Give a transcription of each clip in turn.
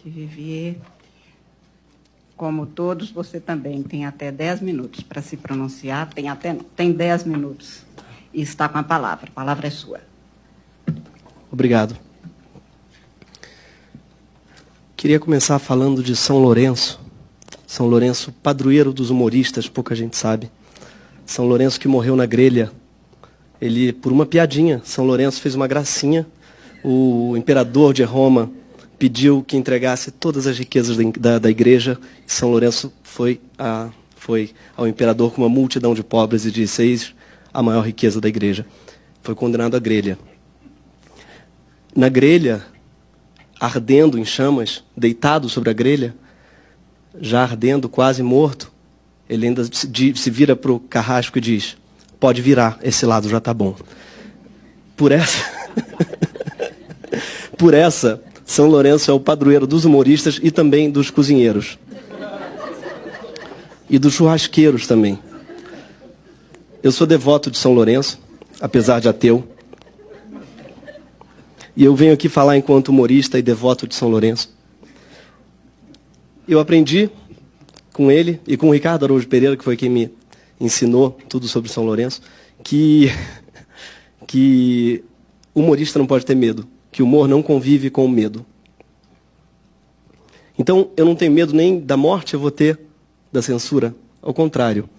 Vivier, como todos, você também tem até 10 minutos para se pronunciar, tem 10 minutos e está com a palavra é sua. Obrigado. Queria começar falando de São Lourenço. São Lourenço, padroeiro dos humoristas, pouca gente sabe. São Lourenço que morreu na grelha. Ele, por uma piadinha, São Lourenço fez uma gracinha. O imperador de Roma pediu que entregasse todas as riquezas da igreja. São Lourenço foi ao imperador com uma multidão de pobres e disse: eis a maior riqueza da igreja. Foi condenado à grelha. Na grelha, ardendo em chamas, deitado sobre a grelha, já ardendo, quase morto, ele ainda se vira para o carrasco e diz: pode virar, esse lado já está bom. Por essa, São Lourenço é o padroeiro dos humoristas e também dos cozinheiros. E dos churrasqueiros também. Eu sou devoto de São Lourenço, apesar de ateu. E eu venho aqui falar enquanto humorista e devoto de São Lourenço. Eu aprendi com ele e com o Ricardo Araújo Pereira, que foi quem me ensinou tudo sobre São Lourenço, que humorista não pode ter medo, que o humor não convive com o medo. Então, eu não tenho medo nem da morte, eu vou ter da censura. Ao contrário,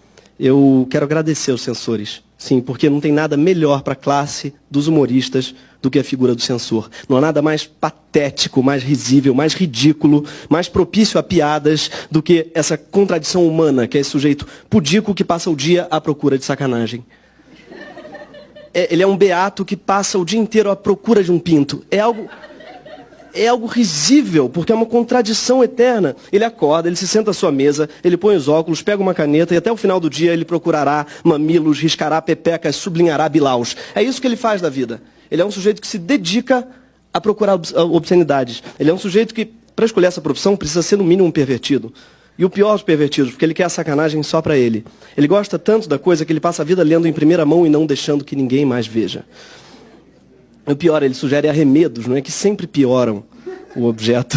eu quero agradecer aos censores. Sim, porque não tem nada melhor para a classe dos humoristas do que a figura do censor. Não há nada mais patético, mais risível, mais ridículo, mais propício a piadas do que essa contradição humana, que é esse sujeito pudico que passa o dia à procura de sacanagem. Ele é um beato que passa o dia inteiro à procura de um pinto. É algo risível, porque é uma contradição eterna. Ele acorda, ele se senta à sua mesa, ele põe os óculos, pega uma caneta e até o final do dia ele procurará mamilos, riscará pepecas, sublinhará bilaus. É isso que ele faz da vida. Ele é um sujeito que se dedica a procurar obscenidades. Ele é um sujeito que, para escolher essa profissão, precisa ser no mínimo um pervertido. E o pior dos pervertidos, porque ele quer a sacanagem só para ele. Ele gosta tanto da coisa que ele passa a vida lendo em primeira mão e não deixando que ninguém mais veja. O pior, ele sugere arremedos, não é, que sempre pioram o objeto,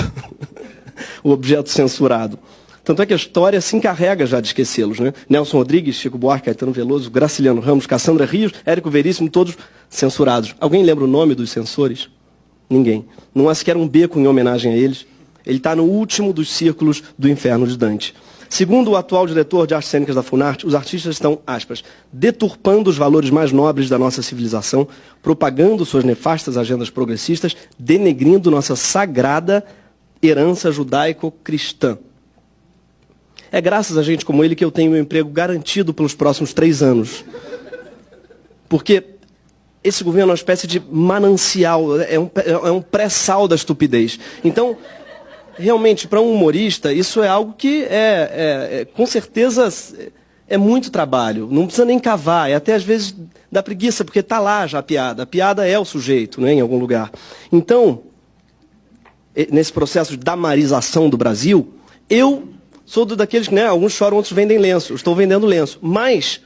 o objeto censurado. Tanto é que a história se encarrega já de esquecê-los, né? Nelson Rodrigues, Chico Buarque, Caetano Veloso, Graciliano Ramos, Cassandra Rios, Érico Veríssimo, todos censurados. Alguém lembra o nome dos censores? Ninguém. Não há sequer um beco em homenagem a eles. Ele está no último dos círculos do inferno de Dante. Segundo o atual diretor de artes cênicas da Funarte, os artistas estão, aspas, deturpando os valores mais nobres da nossa civilização, propagando suas nefastas agendas progressistas, denegrindo nossa sagrada herança judaico-cristã. É graças a gente como ele que eu tenho meu emprego garantido pelos próximos 3 anos. Porque esse governo é uma espécie de manancial, é um pré-sal da estupidez. Então, realmente, para um humorista, isso é algo que com certeza é muito trabalho. Não precisa nem cavar, até às vezes dá preguiça, porque está lá já a piada. A piada é o sujeito, né, em algum lugar. Então, nesse processo de damarização do Brasil, eu sou daqueles que, né, alguns choram, outros vendem lenço. Eu estou vendendo lenço. Mas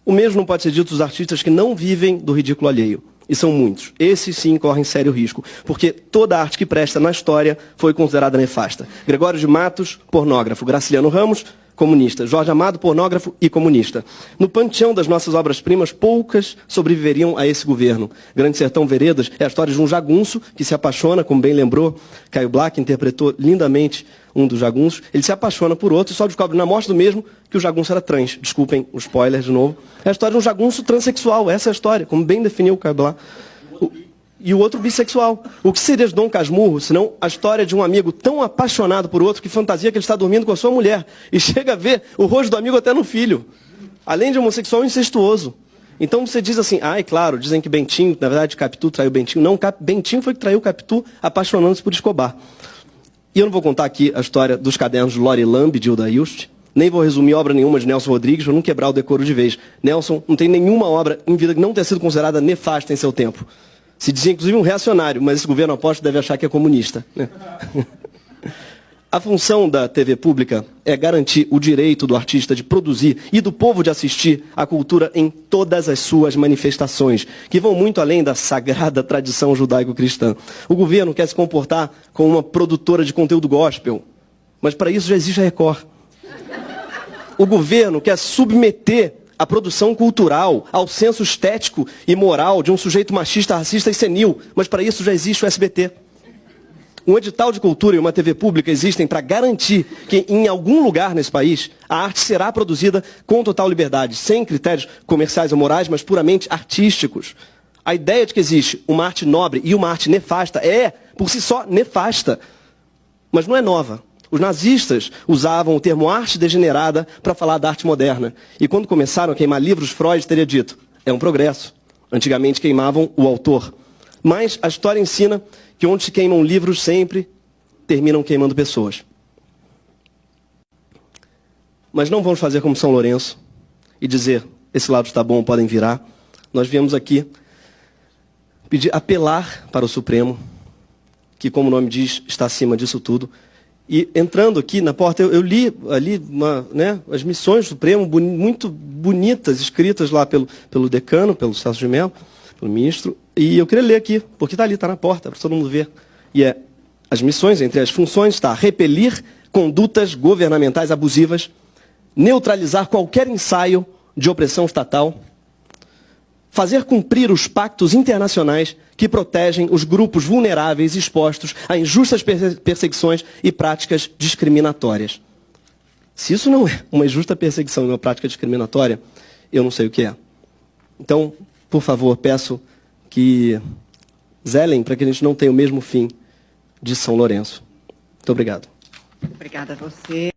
o mesmo não pode ser dito dos artistas que não vivem do ridículo alheio. E são muitos. Esses sim correm sério risco. Porque toda arte que presta na história foi considerada nefasta. Gregório de Matos, pornógrafo. Graciliano Ramos, comunista. Jorge Amado, pornógrafo e comunista. No panteão das nossas obras-primas, poucas sobreviveriam a esse governo. Grande Sertão Veredas é a história de um jagunço que se apaixona, como bem lembrou, Caio Black interpretou lindamente um dos jagunços. Ele se apaixona por outro e só descobre na morte do mesmo que o jagunço era trans. Desculpem o spoiler de novo. É a história de um jagunço transexual. Essa é a história, como bem definiu o Caio Black. E o outro bissexual. O que seria de Dom Casmurro, senão a história de um amigo tão apaixonado por outro que fantasia que ele está dormindo com a sua mulher. E chega a ver o rosto do amigo até no filho. Além de homossexual, incestuoso. Então você diz assim, claro, dizem que Bentinho, na verdade Capitu traiu Bentinho. Não, Bentinho foi que traiu Capitu apaixonando-se por Escobar. E eu não vou contar aqui a história dos cadernos de Lori Lamb, de Hilda Hilst. Nem vou resumir obra nenhuma de Nelson Rodrigues, para não quebrar o decoro de vez. Nelson não tem nenhuma obra em vida que não tenha sido considerada nefasta em seu tempo. Se dizia, inclusive, um reacionário, mas esse governo apóstolo deve achar que é comunista. Né? A função da TV pública é garantir o direito do artista de produzir e do povo de assistir a cultura em todas as suas manifestações, que vão muito além da sagrada tradição judaico-cristã. O governo quer se comportar como uma produtora de conteúdo gospel, mas para isso já existe a Record. O governo quer submeter a produção cultural ao senso estético e moral de um sujeito machista, racista e senil, mas para isso já existe o SBT. Um edital de cultura e uma TV pública existem para garantir que em algum lugar nesse país a arte será produzida com total liberdade, sem critérios comerciais ou morais, mas puramente artísticos. A ideia de que existe uma arte nobre e uma arte nefasta é, por si só, nefasta, mas não é nova. Os nazistas usavam o termo arte degenerada para falar da arte moderna. E quando começaram a queimar livros, Freud teria dito, é um progresso. Antigamente queimavam o autor. Mas a história ensina que onde se queimam livros sempre terminam queimando pessoas. Mas não vamos fazer como São Lourenço e dizer, esse lado está bom, podem virar. Nós viemos aqui apelar para o Supremo, que, como o nome diz, está acima disso tudo. E entrando aqui na porta, eu li ali as missões do Supremo, muito bonitas, escritas lá pelo decano, pelo Celso de Mello, pelo ministro. E eu queria ler aqui, porque está ali, está na porta, para todo mundo ver. E é, as missões, entre as funções, está repelir condutas governamentais abusivas, neutralizar qualquer ensaio de opressão estatal, fazer cumprir os pactos internacionais que protegem os grupos vulneráveis expostos a injustas perseguições e práticas discriminatórias. Se isso não é uma injusta perseguição e uma prática discriminatória, eu não sei o que é. Então, por favor, peço que zelem para que a gente não tenha o mesmo fim de São Lourenço. Muito obrigado. Obrigada a você.